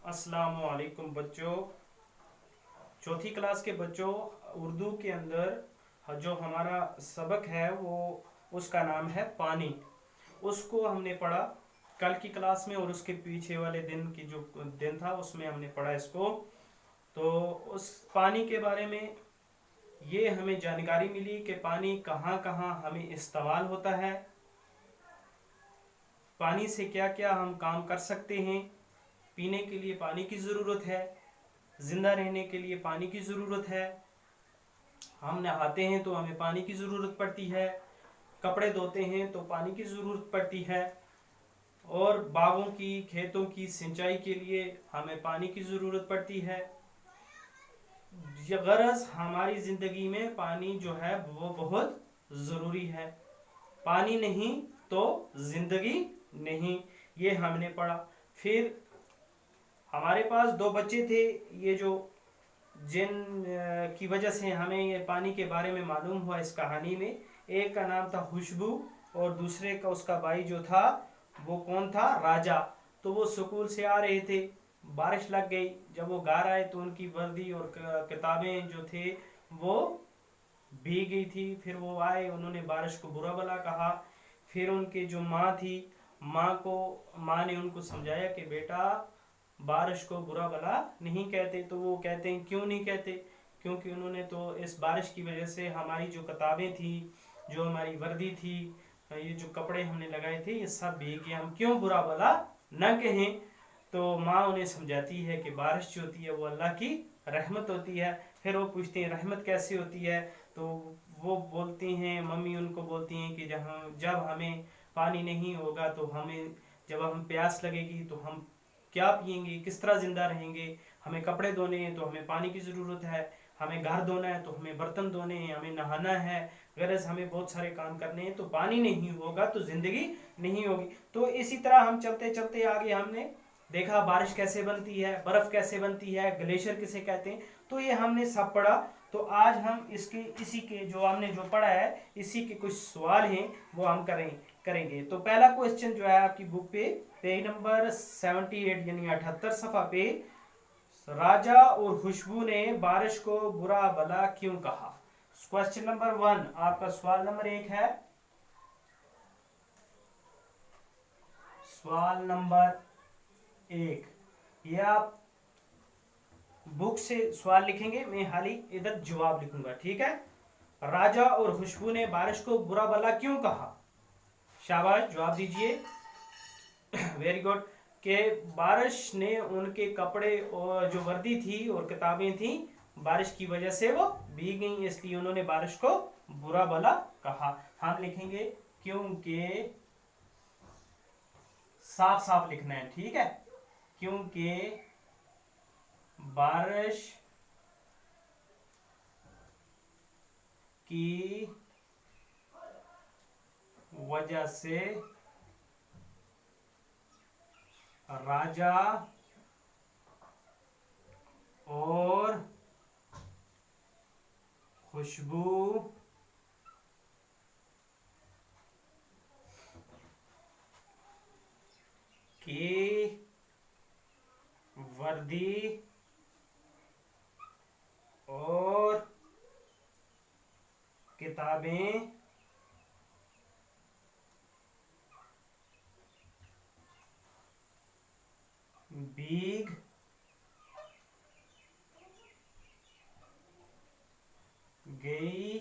अस्सलाम वालेकुम बच्चों। चौथी क्लास के बच्चों, उर्दू के अंदर जो हमारा सबक है वो उसका नाम है पानी। उसको हमने पढ़ा कल की क्लास में और उसके पीछे वाले दिन की जो दिन था उसमें हमने पढ़ा इसको। तो उस पानी के बारे में ये हमें जानकारी मिली कि पानी कहाँ कहाँ हमें इस्तेमाल होता है, पानी से क्या क्या हम काम कर सकते हैं। पीने के लिए पानी की ज़रूरत है, जिंदा रहने के लिए पानी की ज़रूरत है, हम नहाते हैं तो हमें पानी की ज़रूरत पड़ती है, कपड़े धोते हैं तो पानी की ज़रूरत पड़ती है, और बागों की खेतों की सिंचाई के लिए हमें पानी की ज़रूरत पड़ती है। गरज हमारी ज़िंदगी में पानी जो है वो बहुत ज़रूरी है। पानी नहीं तो ज़िंदगी नहीं, ये हमने पढ़ा। फिर हमारे पास दो बच्चे थे, ये जो जिन की वजह से हमें ये पानी के बारे में मालूम हुआ इस कहानी में। एक का नाम था खुशबू और दूसरे का उसका भाई जो था वो कौन था, राजा। तो वो स्कूल से आ रहे थे, बारिश लग गई। जब वो घर आए तो उनकी वर्दी और किताबें जो थे वो भीग गई थी। फिर वो आए, उन्होंने बारिश को बुरा भला कहा। फिर उनके जो माँ थी, माँ ने उनको समझाया कि बेटा बारिश को बुरा भला नहीं कहते। तो वो कहते हैं क्यों नहीं कहते, क्योंकि उन्होंने तो इस बारिश की वजह से हमारी जो किताबें थी, जो हमारी वर्दी थी, ये जो कपड़े हमने लगाए थे ये सब भीग गए, हम क्यों बुरा भला न कहें। तो माँ उन्हें समझाती है कि बारिश जो होती है वो अल्लाह की रहमत होती है। फिर वो पूछते हैं रहमत कैसे होती है, तो वो बोलती हैं, मम्मी उनको बोलती हैं कि जब हमें पानी नहीं होगा तो हमें, जब हम प्यास लगेगी तो हम क्या पिएंगे, किस तरह जिंदा रहेंगे। हमें कपड़े धोने हैं तो हमें पानी की ज़रूरत है, हमें घर धोना है तो हमें बर्तन धोने हैं, हमें नहाना है, गरज हमें बहुत सारे काम करने हैं। तो पानी नहीं होगा तो ज़िंदगी नहीं होगी। तो इसी तरह हम चलते चलते आगे हमने देखा बारिश कैसे बनती है, बर्फ़ कैसे बनती है, ग्लेशियर किसे कहते हैं, तो ये हमने सब पढ़ा। तो आज हम इसी के जो हमने जो पढ़ा है इसी के कुछ सवाल हैं वो हम करेंगे। तो पहला क्वेश्चन जो है आपकी बुक पे पेज नंबर 78 यानी 78 सफ़ा पे, राजा और खुशबू ने बारिश को बुरा भला क्यों कहा। क्वेश्चन नंबर 1 आपका सवाल नंबर 1 है। सवाल नंबर 1, ये आप बुक से सवाल लिखेंगे, मैं हाली इधर जवाब लिखूंगा, ठीक है। राजा और खुशबू ने बारिश को बुरा भला क्यों कहा। शाबाश, जवाब दीजिए। Very good. के बारिश ने उनके कपड़े और जो वर्दी थी और किताबें थी बारिश की वजह से वो भीग गई, इसलिए उन्होंने बारिश को बुरा भला कहा। हम लिखेंगे क्योंकि, साफ साफ लिखना है, ठीक है। क्योंकि बारिश की वजह से राजा और खुशबू की वर्दी और किताबें भीग गई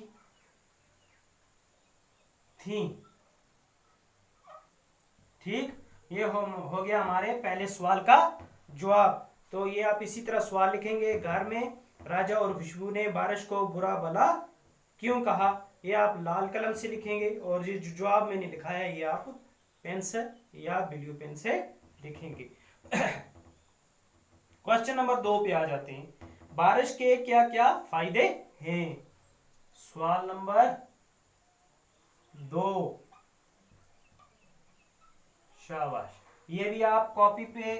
थी। ठीक, ये हो गया हमारे पहले सवाल का जवाब। तो ये आप इसी तरह सवाल लिखेंगे घर में, राजा और खुशबू ने बारिश को बुरा भला क्यों कहा, ये आप लाल कलम से लिखेंगे, और ये जो जवाब मैंने लिखा है ये आप पेन से या ब्लू पेन से लिखेंगे। क्वेश्चन नंबर 2 पे आ जाते हैं। बारिश के क्या क्या फायदे हैं। सवाल नंबर 2, शाबाश। ये भी आप कॉपी पे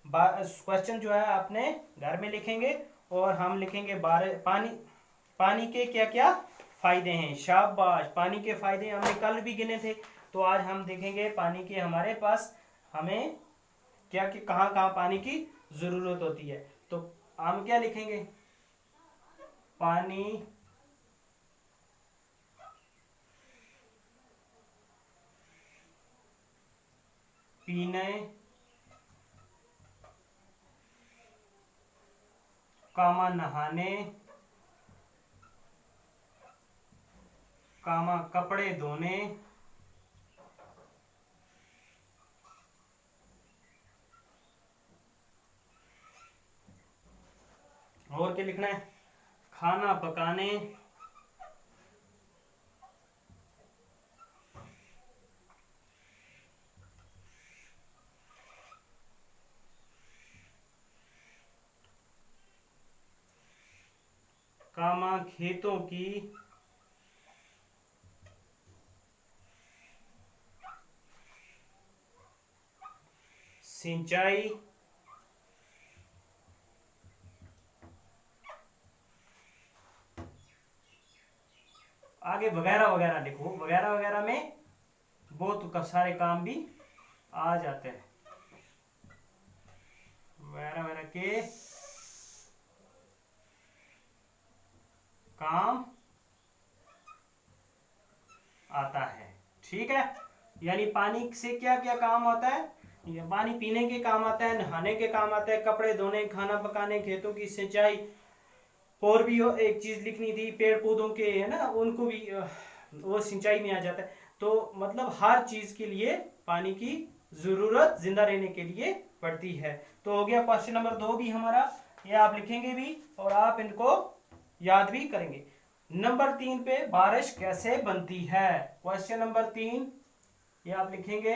क्वेश्चन जो है आपने घर में लिखेंगे, और हम लिखेंगे पानी के क्या क्या फायदे हैं। शाबाश, पानी के फायदे हमने कल भी गिने थे, तो आज हम देखेंगे पानी के हमारे पास हमें क्या कि कहाँ कहाँ पानी की जरूरत होती है। तो हम क्या लिखेंगे, पानी पीने कामा नहाने कामा कपड़े धोने और क्या लिखना है, खाना पकाने कामा खेतों की सिंचाई आगे वगैरह वगैरह लिखो, वगैरह वगैरह में बहुत सारे काम भी आ जाते हैं, वगैरह वगैरह के काम आता है। ठीक है, यानी पानी से क्या क्या काम आता है, ये पानी पीने के काम आता है, नहाने के काम आता है, कपड़े धोने, खाना पकाने, खेतों की सिंचाई, और भी एक चीज लिखनी थी, पेड़ पौधों के है ना, उनको भी वो सिंचाई में आ जाता है। तो मतलब हर चीज के लिए पानी की जरूरत जिंदा रहने के लिए पड़ती है। तो हो गया क्वेश्चन नंबर 2 भी हमारा, ये आप लिखेंगे भी और आप इनको याद भी करेंगे। नंबर 3 पे बारिश कैसे बनती है, क्वेश्चन नंबर 3 ये आप लिखेंगे।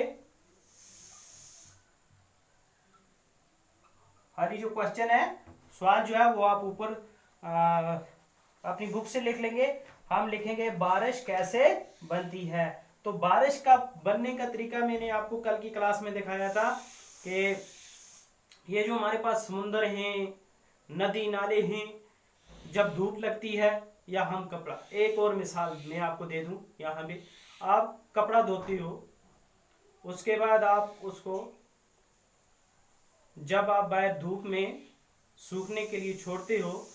हरी जो क्वेश्चन है, सवाल जो है वो आप ऊपर अपनी बुक से लिख लेंगे। हम लिखेंगे बारिश कैसे बनती है। तो बारिश का बनने का तरीका मैंने आपको कल की क्लास में दिखाया था कि ये जो हमारे पास समुंदर हैं, नदी नाले हैं, जब धूप लगती है या हम कपड़ा, एक और मिसाल मैं आपको दे दूं, यहाँ पे आप कपड़ा धोते हो, उसके बाद आप उसको जब आप बाहर धूप में सूखने के लिए छोड़ते हो,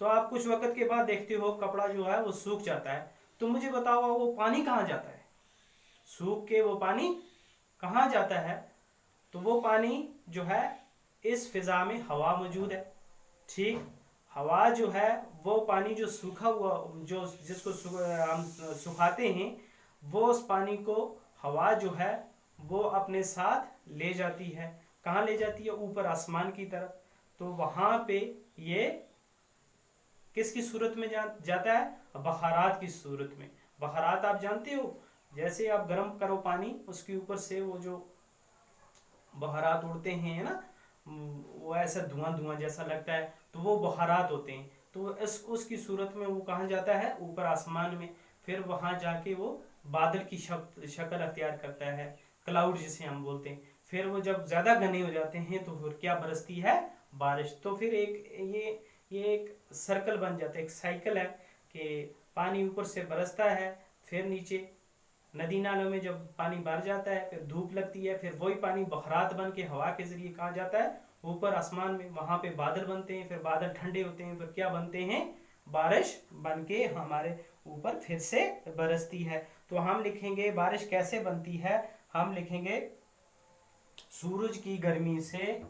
तो आप कुछ वक्त के बाद देखते हो कपड़ा जो है वो सूख जाता है। तो मुझे बताओ वो पानी कहाँ जाता है, सूख के वो पानी कहाँ जाता है। तो वो पानी जो है, इस फिजा में हवा मौजूद है। ठीक, हवा जो है वो पानी जो सूखा हुआ, जो जिसको हम सुखाते हैं, वो उस पानी को हवा जो है वो अपने साथ ले जाती है। कहाँ ले जाती है, ऊपर आसमान की तरफ। तो वहां पे ये किसकी सूरत में जाता है, बहारात की सूरत में। बहारात आप जानते हो, जैसे आप गर्म करो पानी, उसके ऊपर से वो जो बहारात उड़ते हैं है ना, वो ऐसा धुआं धुआं जैसा लगता है, तो वो बहारात होते हैं। तो इस उसकी सूरत में वो कहाँ जाता है, ऊपर आसमान में। फिर वहां जाके वो बादल की शक्ल अख्तियार करता है, क्लाउड जिसे हम बोलते हैं। फिर वो जब ज्यादा घने हो जाते हैं तो फिर क्या बरसती है, बारिश। तो फिर ये एक सर्कल बन जाता है, एक साइकिल है कि पानी ऊपर से बरसता है, फिर नीचे नदी नालों में जब पानी भर जाता है, फिर धूप लगती है, फिर वही पानी बखरात बन के हवा के जरिए कहाँ जाता है, ऊपर आसमान में। वहां पे बादल बनते हैं, फिर बादल ठंडे होते हैं, फिर क्या बनते हैं, बारिश बन के हमारे ऊपर फिर से बरसती है। तो हम लिखेंगे बारिश कैसे बनती है, हम लिखेंगे सूरज की गर्मी से,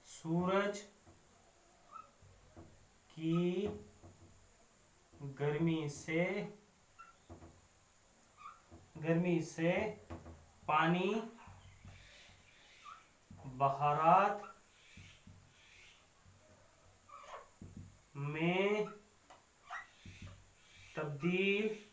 सूरज की गर्मी से पानी बहारात में तब्दील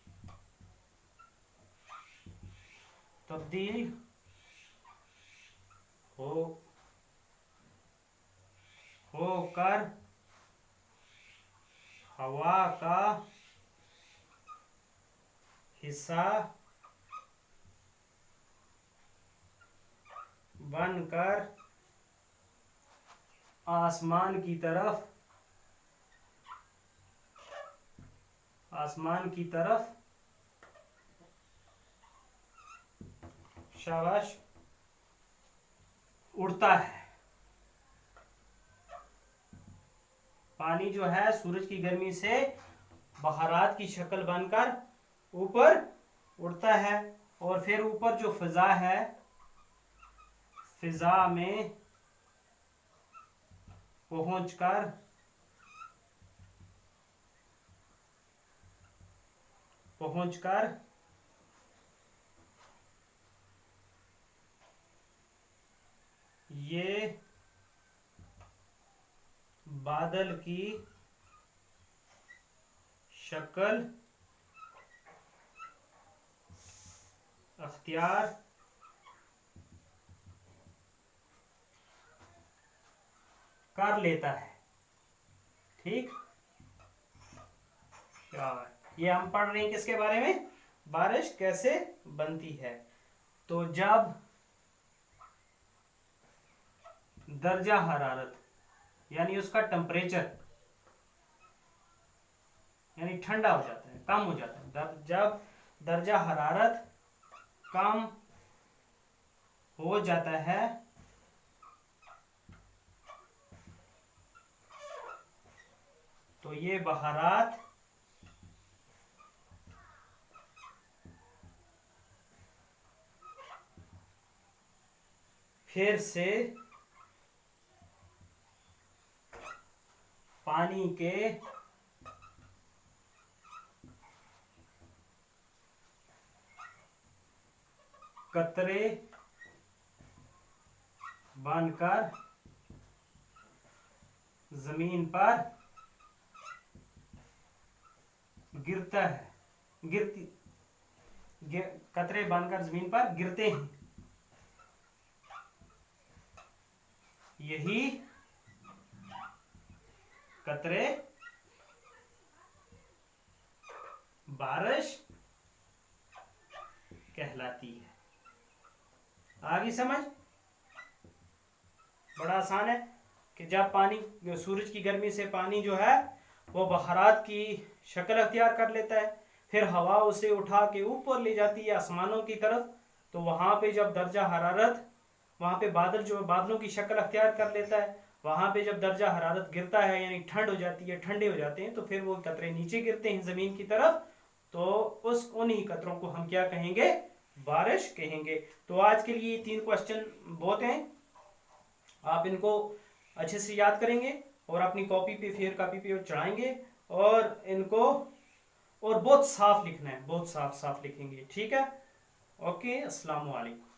होकर हवा का हिस्सा बनकर आसमान की तरफ शाबाश उड़ता है। पानी जो है सूरज की गर्मी से बहारात की शक्ल बनकर ऊपर उड़ता है और फिर ऊपर जो फिजा है, फिजा में पहुंचकर ये बादल की शक्ल अख्तियार कर लेता है। ठीक, ये हम पढ़ रहे हैं किसके बारे में? बारिश कैसे बनती है। तो जब दर्जा हरारत यानी उसका टेम्परेचर यानी ठंडा हो जाता है, कम हो जाता है, जब दर्जा हरारत कम हो जाता है तो ये बहारात फिर से पानी के कतरे बनकर जमीन पर गिरता है, कतरे बनकर जमीन पर गिरते हैं। यही कतरे बारिश कहलाती है। आगे समझ? बड़ा आसान है कि जब पानी सूरज की गर्मी से पानी जो है वो बहारात की शक्ल अख्तियार कर लेता है, फिर हवा उसे उठा के ऊपर ले जाती है आसमानों की तरफ, तो वहां पे जब दर्जा हरारत, वहां पे बादल जो बादलों की शक्ल अख्तियार कर लेता है, वहां पे जब दर्जा हरारत गिरता है यानी ठंड हो जाती है, ठंडे हो जाते हैं, तो फिर वो कतरे नीचे गिरते हैं जमीन की तरफ, तो उन्हीं कतरों को हम क्या कहेंगे? बारिश कहेंगे। तो आज के लिए 3 क्वेश्चन बहुत हैं, आप इनको अच्छे से याद करेंगे और अपनी कॉपी पे फिर कॉपी पे चढ़ाएंगे और इनको और बहुत साफ लिखना है, बहुत साफ साफ लिखेंगे। ठीक है, ओके, अस्सलाम वालेकुम।